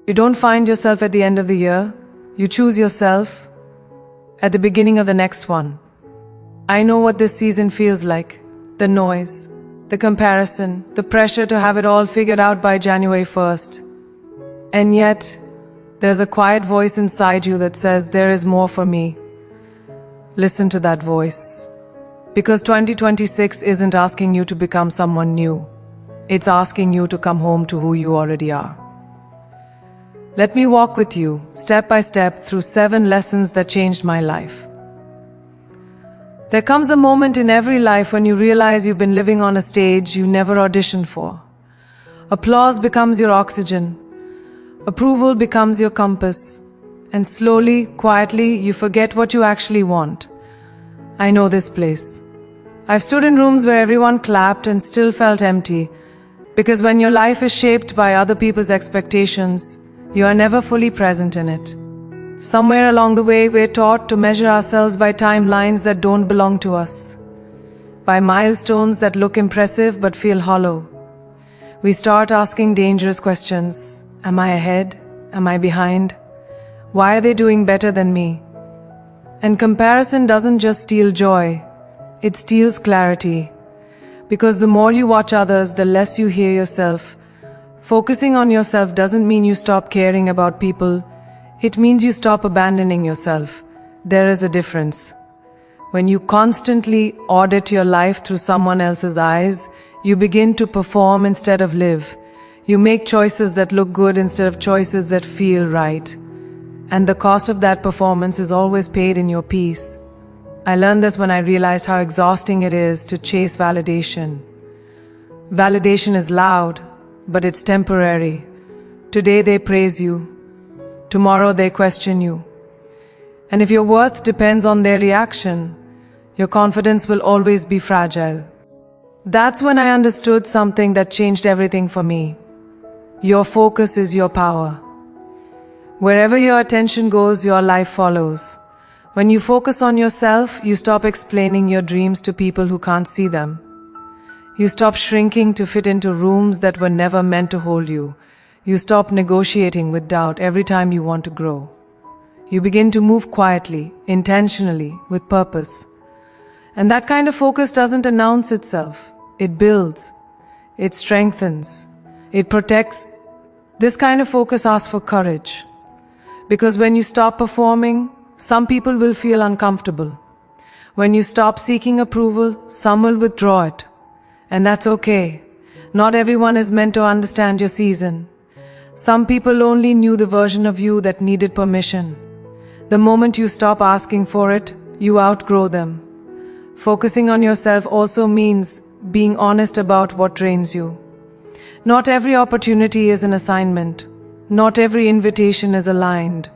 You don't find yourself at the end of the year. You choose yourself at the beginning of the next one. I know what this season feels like. The noise, the comparison, the pressure to have it all figured out by January 1st. And yet, there's a quiet voice inside you that says, there is more for me. Listen to that voice. Because 2026 isn't asking you to become someone new. It's asking you to come home to who you already are. Let me walk with you, step by step, through 7 lessons that changed my life. There comes a moment in every life when you realize you've been living on a stage you never auditioned for. Applause becomes your oxygen. Approval becomes your compass. And slowly, quietly, you forget what you actually want. I know this place. I've stood in rooms where everyone clapped and still felt empty. Because when your life is shaped by other people's expectations, you are never fully present in it. Somewhere along the way, we're taught to measure ourselves by timelines that don't belong to us. By milestones that look impressive but feel hollow. We start asking dangerous questions. Am I ahead? Am I behind? Why are they doing better than me? And comparison doesn't just steal joy, it steals clarity. Because the more you watch others, the less you hear yourself. Focusing on yourself doesn't mean you stop caring about people. It means you stop abandoning yourself. There is a difference. When you constantly audit your life through someone else's eyes, you begin to perform instead of live. You make choices that look good instead of choices that feel right. And the cost of that performance is always paid in your peace. I learned this when I realized how exhausting it is to chase validation. Validation is loud, but it's temporary. Today they praise you. Tomorrow they question you. And if your worth depends on their reaction, your confidence will always be fragile. That's when I understood something that changed everything for me. Your focus is your power. Wherever your attention goes, your life follows. When you focus on yourself, you stop explaining your dreams to people who can't see them. You stop shrinking to fit into rooms that were never meant to hold you. You stop negotiating with doubt every time you want to grow. You begin to move quietly, intentionally, with purpose. And that kind of focus doesn't announce itself. It builds. It strengthens. It protects. This kind of focus asks for courage. Because when you stop performing, some people will feel uncomfortable. When you stop seeking approval, some will withdraw it. And that's okay. Not everyone is meant to understand your season. Some people only knew the version of you that needed permission. The moment you stop asking for it, you outgrow them. Focusing on yourself also means being honest about what drains you. Not every opportunity is an assignment. Not every invitation is aligned.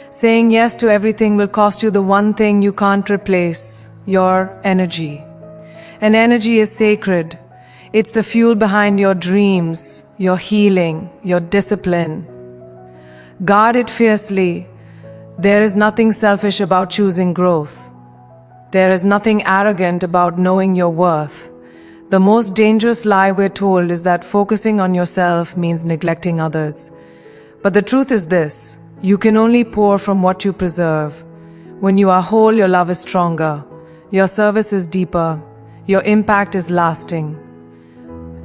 Saying yes to everything will cost you the one thing you can't replace, your energy. And energy is sacred. It's the fuel behind your dreams, your healing, your discipline. Guard it fiercely. There is nothing selfish about choosing growth. There is nothing arrogant about knowing your worth. The most dangerous lie we're told is that focusing on yourself means neglecting others. But the truth is this: you can only pour from what you preserve. When you are whole, your love is stronger, your service is deeper, your impact is lasting.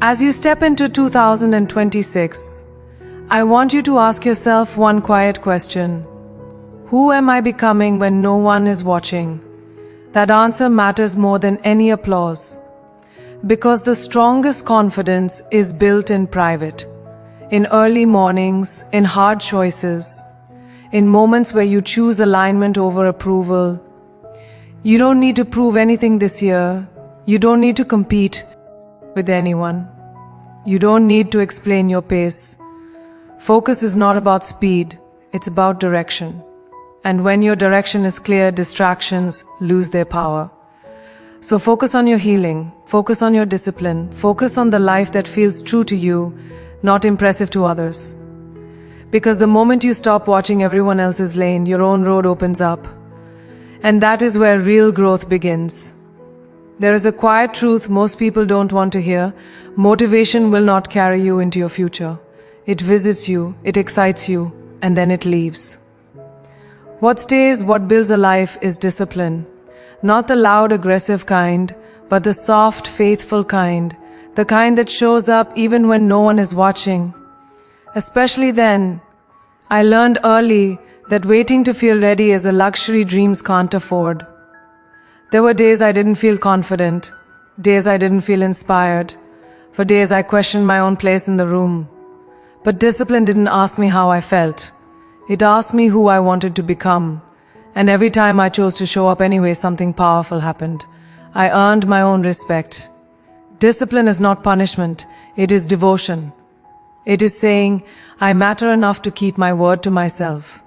As you step into 2026, I want you to ask yourself one quiet question. Who am I becoming when no one is watching? That answer matters more than any applause. Because the strongest confidence is built in private, in early mornings, in hard choices, in moments where you choose alignment over approval. You don't need to prove anything this year. You don't need to compete with anyone. You don't need to explain your pace. Focus is not about speed, it's about direction. And when your direction is clear, distractions lose their power. So focus on your healing, focus on your discipline, focus on the life that feels true to you, not impressive to others. Because the moment you stop watching everyone else's lane, your own road opens up. And that is where real growth begins. There is a quiet truth most people don't want to hear. Motivation will not carry you into your future. It visits you, it excites you, and then it leaves. What stays, what builds a life is discipline. Not the loud, aggressive kind, but the soft, faithful kind. The kind that shows up even when no one is watching. Especially then, I learned early that waiting to feel ready is a luxury dreams can't afford. There were days I didn't feel confident, days I didn't feel inspired, for days I questioned my own place in the room. But discipline didn't ask me how I felt. It asked me who I wanted to become. And every time I chose to show up anyway, something powerful happened. I earned my own respect. Discipline is not punishment, it is devotion. It is saying, I matter enough to keep my word to myself.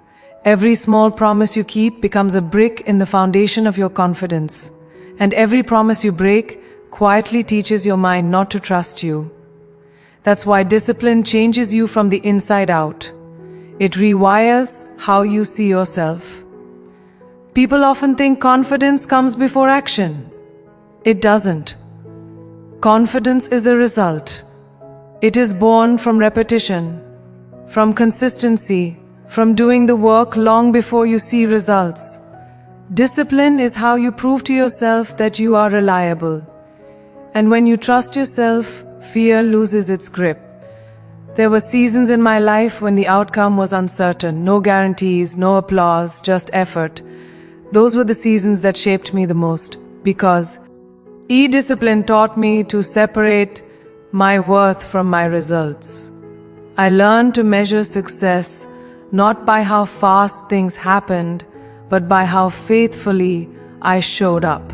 Every small promise you keep becomes a brick in the foundation of your confidence. And every promise you break quietly teaches your mind not to trust you. That's why discipline changes you from the inside out. It rewires how you see yourself. People often think confidence comes before action. It doesn't. Confidence is a result. It is born from repetition, from consistency, from doing the work long before you see results. Discipline is how you prove to yourself that you are reliable. And when you trust yourself, fear loses its grip. There were seasons in my life when the outcome was uncertain, no guarantees, no applause, just effort. Those were the seasons that shaped me the most, because discipline taught me to separate my worth from my results. I learned to measure success not by how fast things happened, but by how faithfully I showed up.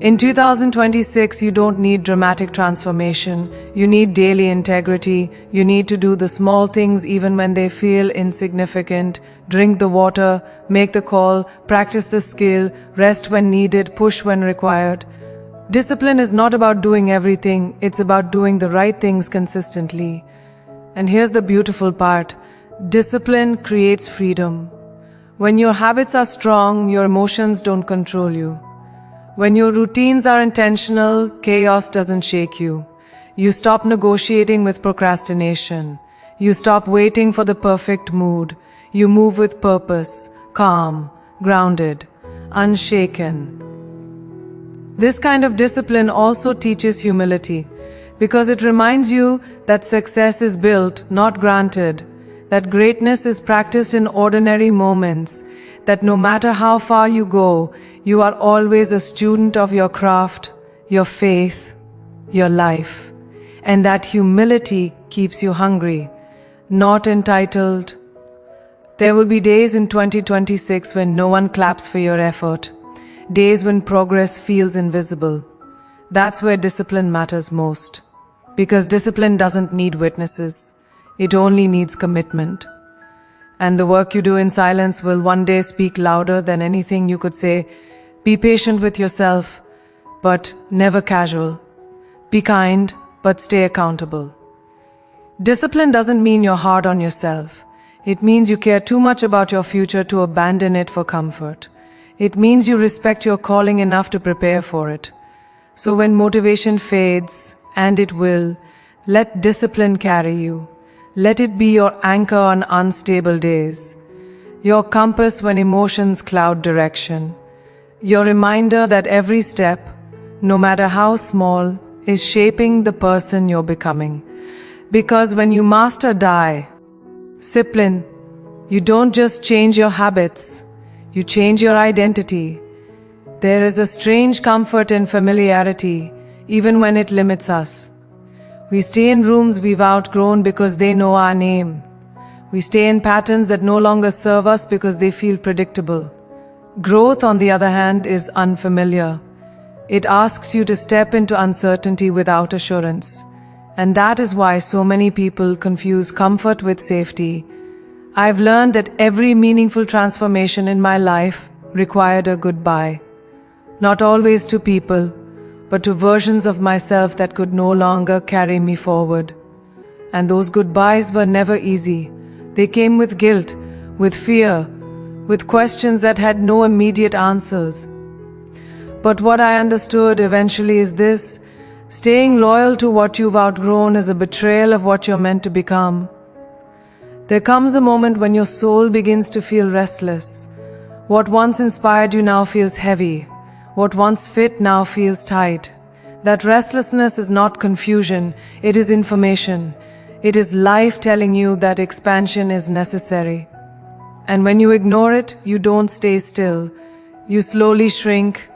In 2026, you don't need dramatic transformation. You need daily integrity. You need to do the small things even when they feel insignificant. Drink the water, make the call, practice the skill, rest when needed, push when required. Discipline is not about doing everything, it's about doing the right things consistently. And here's the beautiful part. Discipline creates freedom. When your habits are strong, your emotions don't control you. When your routines are intentional, chaos doesn't shake you. You stop negotiating with procrastination. You stop waiting for the perfect mood. You move with purpose, calm, grounded, unshaken. This kind of discipline also teaches humility, because it reminds you that success is built, not granted, that greatness is practiced in ordinary moments, that no matter how far you go, you are always a student of your craft, your faith, your life. And that humility keeps you hungry, not entitled. There will be days in 2026 when no one claps for your effort, days when progress feels invisible. That's where discipline matters most. Because discipline doesn't need witnesses, it only needs commitment. And the work you do in silence will one day speak louder than anything you could say. Be patient with yourself, but never casual. Be kind, but stay accountable. Discipline doesn't mean you're hard on yourself. It means you care too much about your future to abandon it for comfort. It means you respect your calling enough to prepare for it. So when motivation fades, and it will, let discipline carry you. Let it be your anchor on unstable days, your compass when emotions cloud direction, your reminder that every step, no matter how small, is shaping the person you're becoming. Because when you master discipline, you don't just change your habits, you change your identity. There is a strange comfort in familiarity, even when it limits us. We stay in rooms we've outgrown because they know our name. We stay in patterns that no longer serve us because they feel predictable. Growth, on the other hand, is unfamiliar. It asks you to step into uncertainty without assurance. And that is why so many people confuse comfort with safety. I've learned that every meaningful transformation in my life required a goodbye. Not always to people, but to versions of myself that could no longer carry me forward. And those goodbyes were never easy. They came with guilt, with fear, with questions that had no immediate answers. But what I understood eventually is this: Staying loyal to what you've outgrown is a betrayal of what you're meant to become. There comes a moment when your soul begins to feel restless. What once inspired you now feels heavy. What once fit now feels tight. That restlessness is not confusion, it is information. It is life telling you that expansion is necessary. And when you ignore it, you don't stay still. You slowly shrink.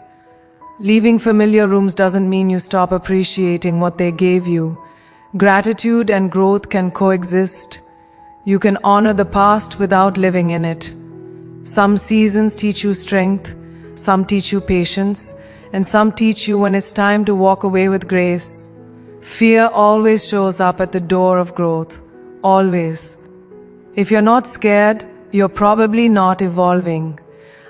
Leaving familiar rooms doesn't mean you stop appreciating what they gave you. Gratitude and growth can coexist. You can honor the past without living in it. Some seasons teach you strength, some teach you patience, and some teach you when it's time to walk away with grace. Fear always shows up at the door of growth. Always. If you're not scared, you're probably not evolving.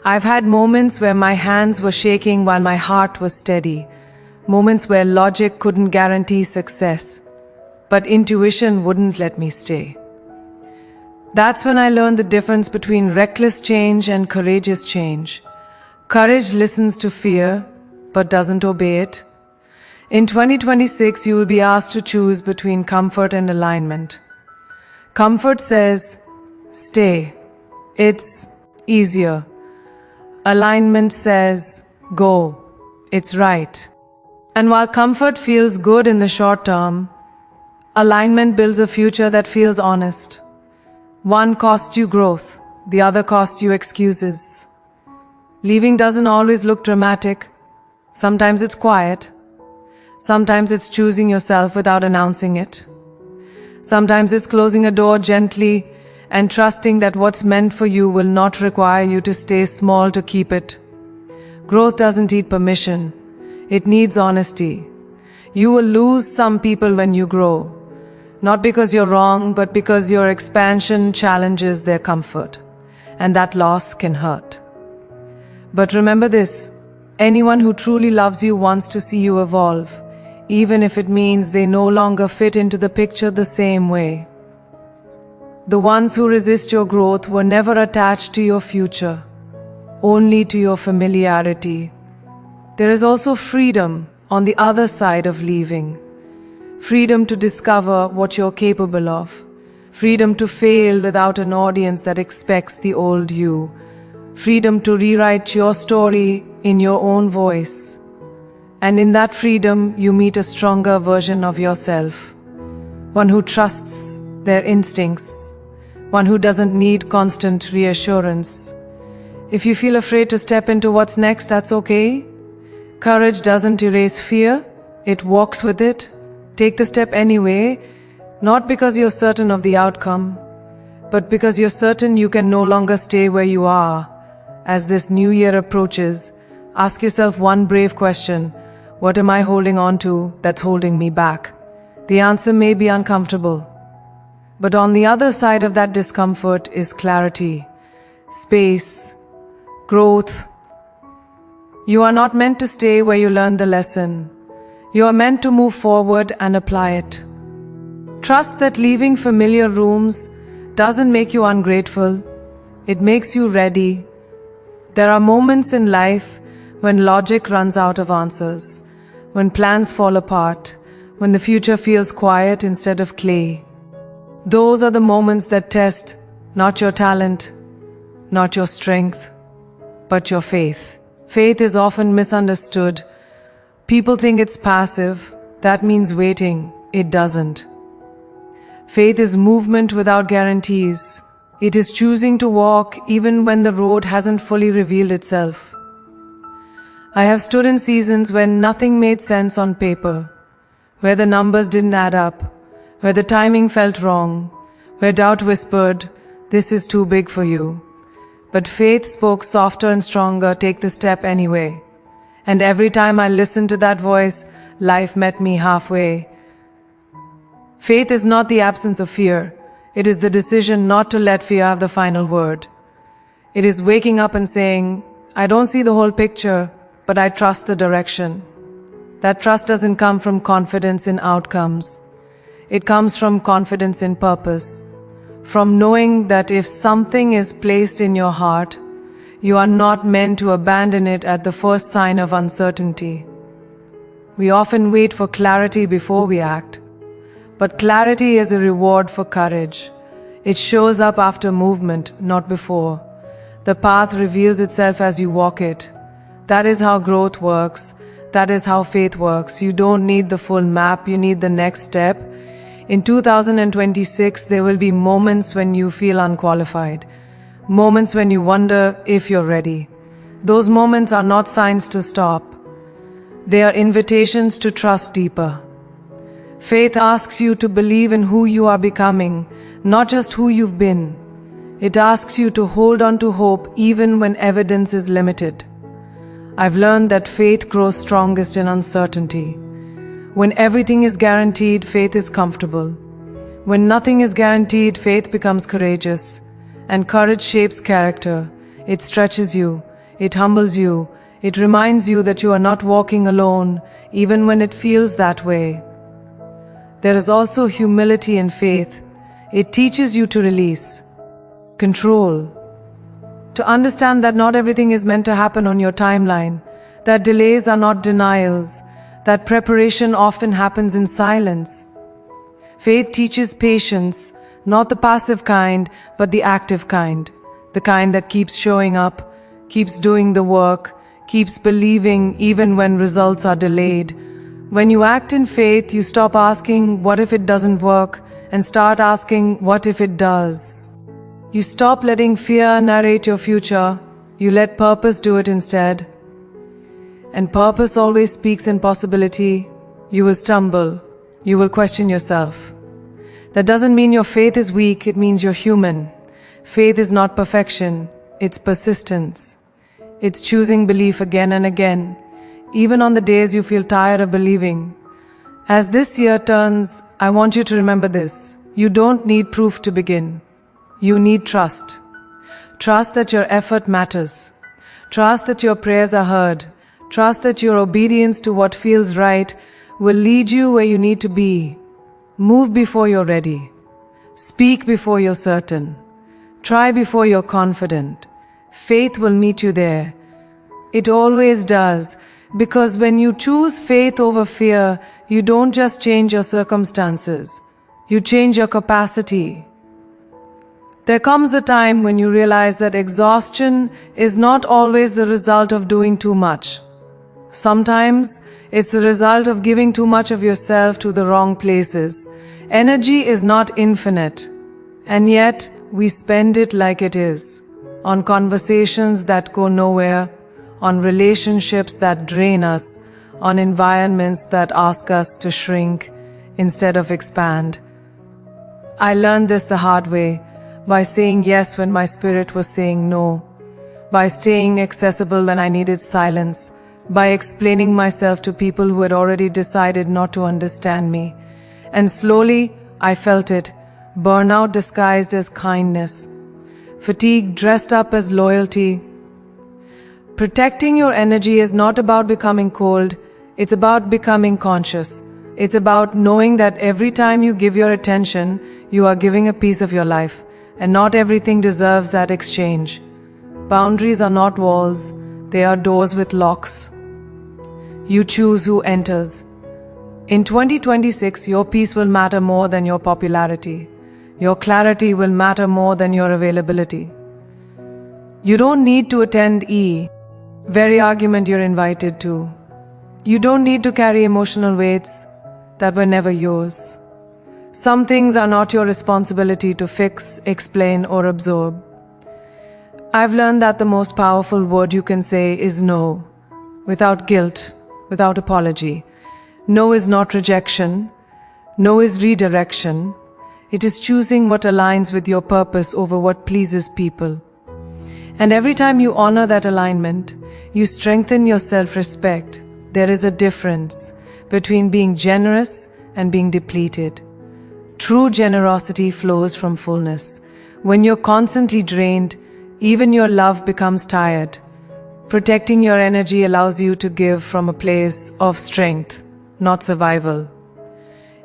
I've had moments where my hands were shaking while my heart was steady. Moments where logic couldn't guarantee success, but intuition wouldn't let me stay. That's when I learned the difference between reckless change and courageous change. Courage listens to fear, but doesn't obey it. In 2026, you will be asked to choose between comfort and alignment. Comfort says, stay. It's easier. Alignment says, go. It's right. And while comfort feels good in the short term, alignment builds a future that feels honest. One costs you growth, the other costs you excuses. Leaving doesn't always look dramatic. Sometimes it's quiet. Sometimes it's choosing yourself without announcing it. Sometimes it's closing a door gently and trusting that what's meant for you will not require you to stay small to keep it. Growth doesn't need permission. It needs honesty. You will lose some people when you grow. Not because you're wrong, but because your expansion challenges their comfort. And that loss can hurt. But remember this, anyone who truly loves you wants to see you evolve, even if it means they no longer fit into the picture the same way. The ones who resist your growth were never attached to your future, only to your familiarity. There is also freedom on the other side of leaving. Freedom to discover what you're capable of. Freedom to fail without an audience that expects the old you. Freedom to rewrite your story in your own voice. And in that freedom, you meet a stronger version of yourself. One who trusts their instincts. One who doesn't need constant reassurance. If you feel afraid to step into what's next, that's okay. Courage doesn't erase fear, it walks with it. Take the step anyway, not because you're certain of the outcome, but because you're certain you can no longer stay where you are. As this new year approaches, ask yourself one brave question. What am I holding on to that's holding me back? The answer may be uncomfortable, but on the other side of that discomfort is clarity, space, growth. You are not meant to stay where you learned the lesson. You are meant to move forward and apply it. Trust that leaving familiar rooms doesn't make you ungrateful. It makes you ready. There are moments in life when logic runs out of answers, when plans fall apart, when the future feels quiet instead of clay. Those are the moments that test not your talent, not your strength, but your faith. Faith is often misunderstood. People think it's passive. That means waiting. It doesn't. Faith is movement without guarantees. It is choosing to walk even when the road hasn't fully revealed itself. I have stood in seasons when nothing made sense on paper, where the numbers didn't add up, where the timing felt wrong, where doubt whispered, "This is too big for you." But faith spoke softer and stronger, "Take the step anyway." And every time I listened to that voice, life met me halfway. Faith is not the absence of fear. It is the decision not to let fear have the final word. It is waking up and saying, I don't see the whole picture, but I trust the direction. That trust doesn't come from confidence in outcomes. It comes from confidence in purpose. From knowing that if something is placed in your heart, you are not meant to abandon it at the first sign of uncertainty. We often wait for clarity before we act. But clarity is a reward for courage. It shows up after movement, not before. The path reveals itself as you walk it. That is how growth works. That is how faith works. You don't need the full map, you need the next step. In 2026, there will be moments when you feel unqualified. Moments when you wonder if you're ready. Those moments are not signs to stop. They are invitations to trust deeper. Faith asks you to believe in who you are becoming, not just who you've been. It asks you to hold on to hope even when evidence is limited. I've learned that faith grows strongest in uncertainty. When everything is guaranteed, faith is comfortable. When nothing is guaranteed, faith becomes courageous. And courage shapes character. It stretches you. It humbles you. It reminds you that you are not walking alone, even when it feels that way. There is also humility in faith. It teaches you to release control. To understand that not everything is meant to happen on your timeline, that delays are not denials, that preparation often happens in silence. Faith teaches patience, not the passive kind, but the active kind, the kind that keeps showing up, keeps doing the work, keeps believing even when results are delayed. When you act in faith, you stop asking, what if it doesn't work, and start asking, what if it does? You stop letting fear narrate your future. You let purpose do it instead. And purpose always speaks in possibility. You will stumble. You will question yourself. That doesn't mean your faith is weak. It means you're human. Faith is not perfection. It's persistence. It's choosing belief again and again, even on the days you feel tired of believing. As this year turns, I want you to remember this. You don't need proof to begin. You need trust. Trust that your effort matters. Trust that your prayers are heard. Trust that your obedience to what feels right will lead you where you need to be. Move before you're ready. Speak before you're certain. Try before you're confident. Faith will meet you there. It always does, because when you choose faith over fear, you don't just change your circumstances. You change your capacity. There comes a time when you realize that exhaustion is not always the result of doing too much. Sometimes it's the result of giving too much of yourself to the wrong places. Energy is not infinite, and yet we spend it like it is. On conversations that go nowhere, on relationships that drain us, on environments that ask us to shrink instead of expand. I learned this the hard way, by saying yes when my spirit was saying no, by staying accessible when I needed silence, by explaining myself to people who had already decided not to understand me. And slowly, I felt it, burnout disguised as kindness, fatigue dressed up as loyalty. Protecting your energy is not about becoming cold, it's about becoming conscious. It's about knowing that every time you give your attention, you are giving a piece of your life, and not everything deserves that exchange. Boundaries are not walls, they are doors with locks. You choose who enters. In 2026, your peace will matter more than your popularity. Your clarity will matter more than your availability. You don't need to attend very argument you're invited to. You don't need to carry emotional weights that were never yours. Some things are not your responsibility to fix, explain, or absorb. I've learned that the most powerful word you can say is no, without guilt, without apology. No is not rejection. No is redirection. It is choosing what aligns with your purpose over what pleases people. And every time you honor that alignment, you strengthen your self-respect. There is a difference between being generous and being depleted. True generosity flows from fullness. When you're constantly drained, even your love becomes tired. Protecting your energy allows you to give from a place of strength, not survival.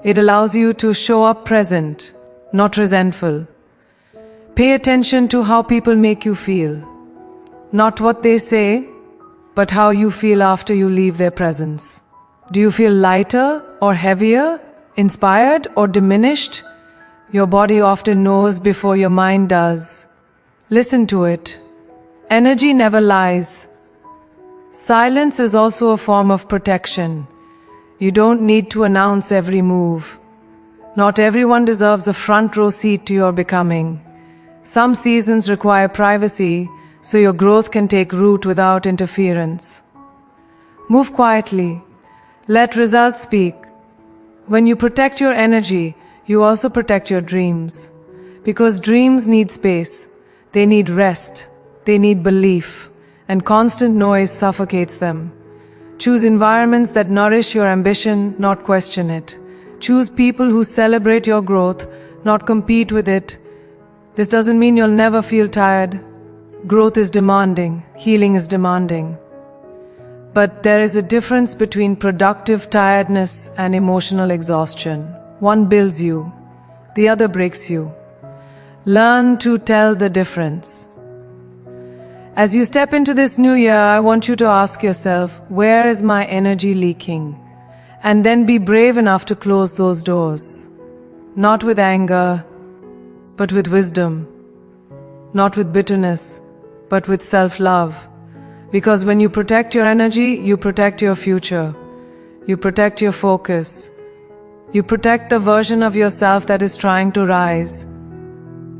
It allows you to show up present, not resentful. Pay attention to how people make you feel. Not what they say, but how you feel after you leave their presence. Do you feel lighter or heavier, inspired or diminished? Your body often knows before your mind does. Listen to it. Energy never lies. Silence is also a form of protection. You don't need to announce every move. Not everyone deserves a front row seat to your becoming. Some seasons require privacy, so your growth can take root without interference. Move quietly. Let results speak. When you protect your energy, you also protect your dreams. Because dreams need space. They need rest. They need belief. And constant noise suffocates them. Choose environments that nourish your ambition, not question it. Choose people who celebrate your growth, not compete with it. This doesn't mean you'll never feel tired. Growth is demanding. Healing is demanding. But there is a difference between productive tiredness and emotional exhaustion. One builds you, the other breaks you. Learn to tell the difference. As you step into this new year, I want you to ask yourself, where is my energy leaking? And then be brave enough to close those doors. Not with anger, but with wisdom. Not with bitterness, but with self-love. Because when you protect your energy, you protect your future. You protect your focus. You protect the version of yourself that is trying to rise.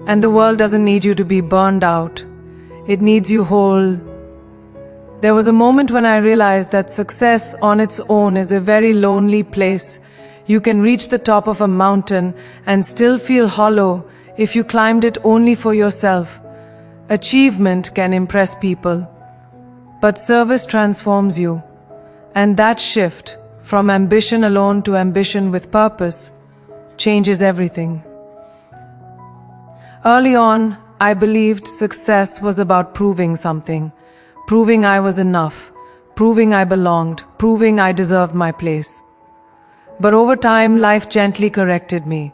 And the world doesn't need you to be burned out. It needs you whole. There was a moment when I realized that success on its own is a very lonely place. You can reach the top of a mountain and still feel hollow if you climbed it only for yourself. Achievement can impress people, but service transforms you. And that shift from ambition alone to ambition with purpose changes everything. Early on, I believed success was about proving something. Proving I was enough. Proving I belonged. Proving I deserved my place. But over time, life gently corrected me.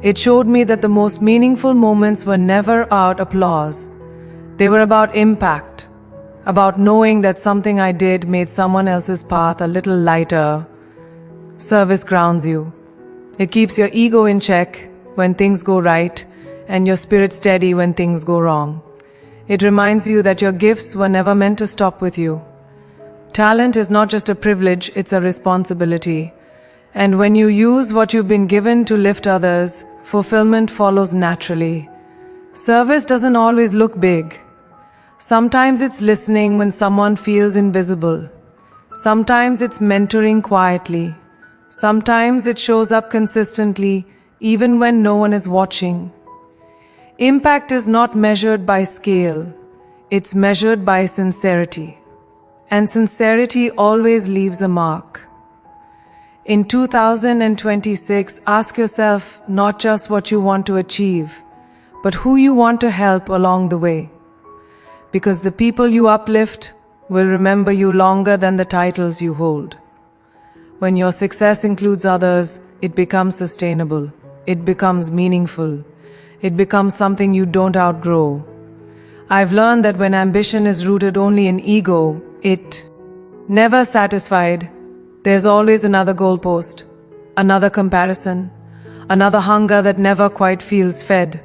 It showed me that the most meaningful moments were never about applause. They were about impact. About knowing that something I did made someone else's path a little lighter. Service grounds you. It keeps your ego in check when things go right, and your spirit steady when things go wrong. It reminds you that your gifts were never meant to stop with you. Talent is not just a privilege, it's a responsibility. And when you use what you've been given to lift others, fulfillment follows naturally. Service doesn't always look big. Sometimes it's listening when someone feels invisible. Sometimes it's mentoring quietly. Sometimes it shows up consistently, even when no one is watching. Impact is not measured by scale. It's measured by sincerity. And sincerity always leaves a mark. In 2026, ask yourself not just what you want to achieve, but who you want to help along the way. Because the people you uplift will remember you longer than the titles you hold. When your success includes others, it becomes sustainable. It becomes meaningful. It becomes something you don't outgrow. I've learned that when ambition is rooted only in ego, it never satisfied. There's always another goalpost, another comparison, another hunger that never quite feels fed.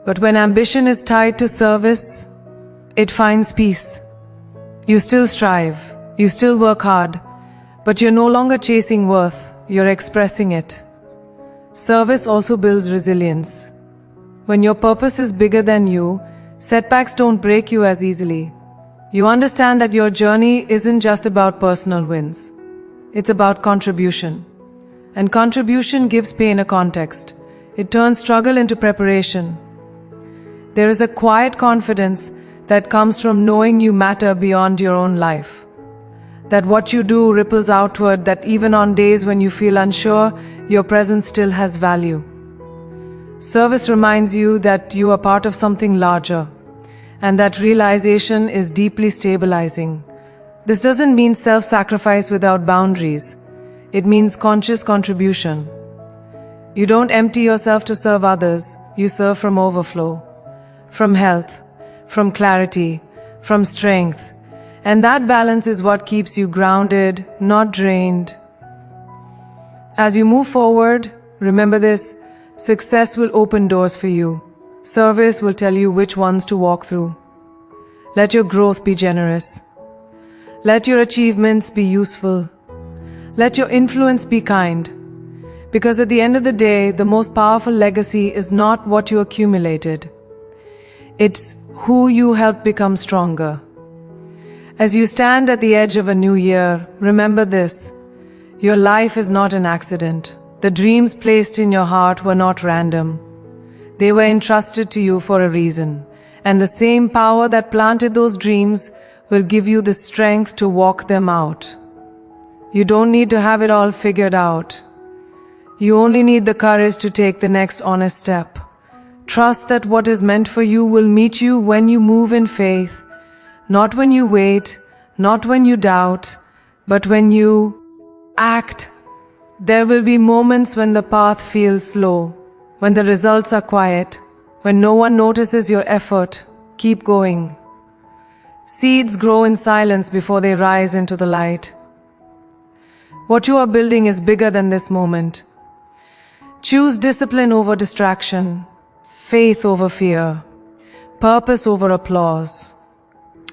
But when ambition is tied to service, it finds peace. You still strive, you still work hard, but you're no longer chasing worth, you're expressing it. Service also builds resilience. When your purpose is bigger than you, setbacks don't break you as easily. You understand that your journey isn't just about personal wins. It's about contribution. And contribution gives pain a context. It turns struggle into preparation. There is a quiet confidence that comes from knowing you matter beyond your own life. That what you do ripples outward, that even on days when you feel unsure, your presence still has value. Service reminds you that you are part of something larger, and that realization is deeply stabilizing. This doesn't mean self-sacrifice without boundaries. It means conscious contribution. You don't empty yourself to serve others, you serve from overflow, from health, from clarity, from strength. And that balance is what keeps you grounded, not drained. As you move forward, remember this: success will open doors for you. Service will tell you which ones to walk through. Let your growth be generous. Let your achievements be useful. Let your influence be kind. Because at the end of the day, the most powerful legacy is not what you accumulated. It's who you helped become stronger. As you stand at the edge of a new year, remember this: your life is not an accident. The dreams placed in your heart were not random. They were entrusted to you for a reason. And the same power that planted those dreams will give you the strength to walk them out. You don't need to have it all figured out. You only need the courage to take the next honest step. Trust that what is meant for you will meet you when you move in faith, not when you wait, not when you doubt, but when you act. There will be moments when the path feels slow, when the results are quiet, when no one notices your effort. Keep going. Seeds grow in silence before they rise into the light. What you are building is bigger than this moment. Choose discipline over distraction, faith over fear, purpose over applause.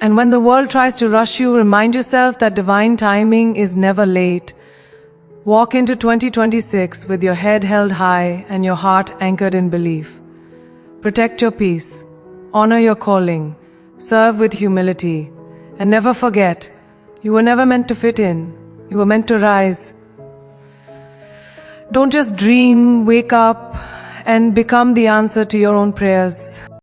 And when the world tries to rush you, remind yourself that divine timing is never late. Walk into 2026 with your head held high and your heart anchored in belief. Protect your peace, honor your calling, serve with humility, and never forget, you were never meant to fit in. You were meant to rise. Don't just dream, wake up, and become the answer to your own prayers.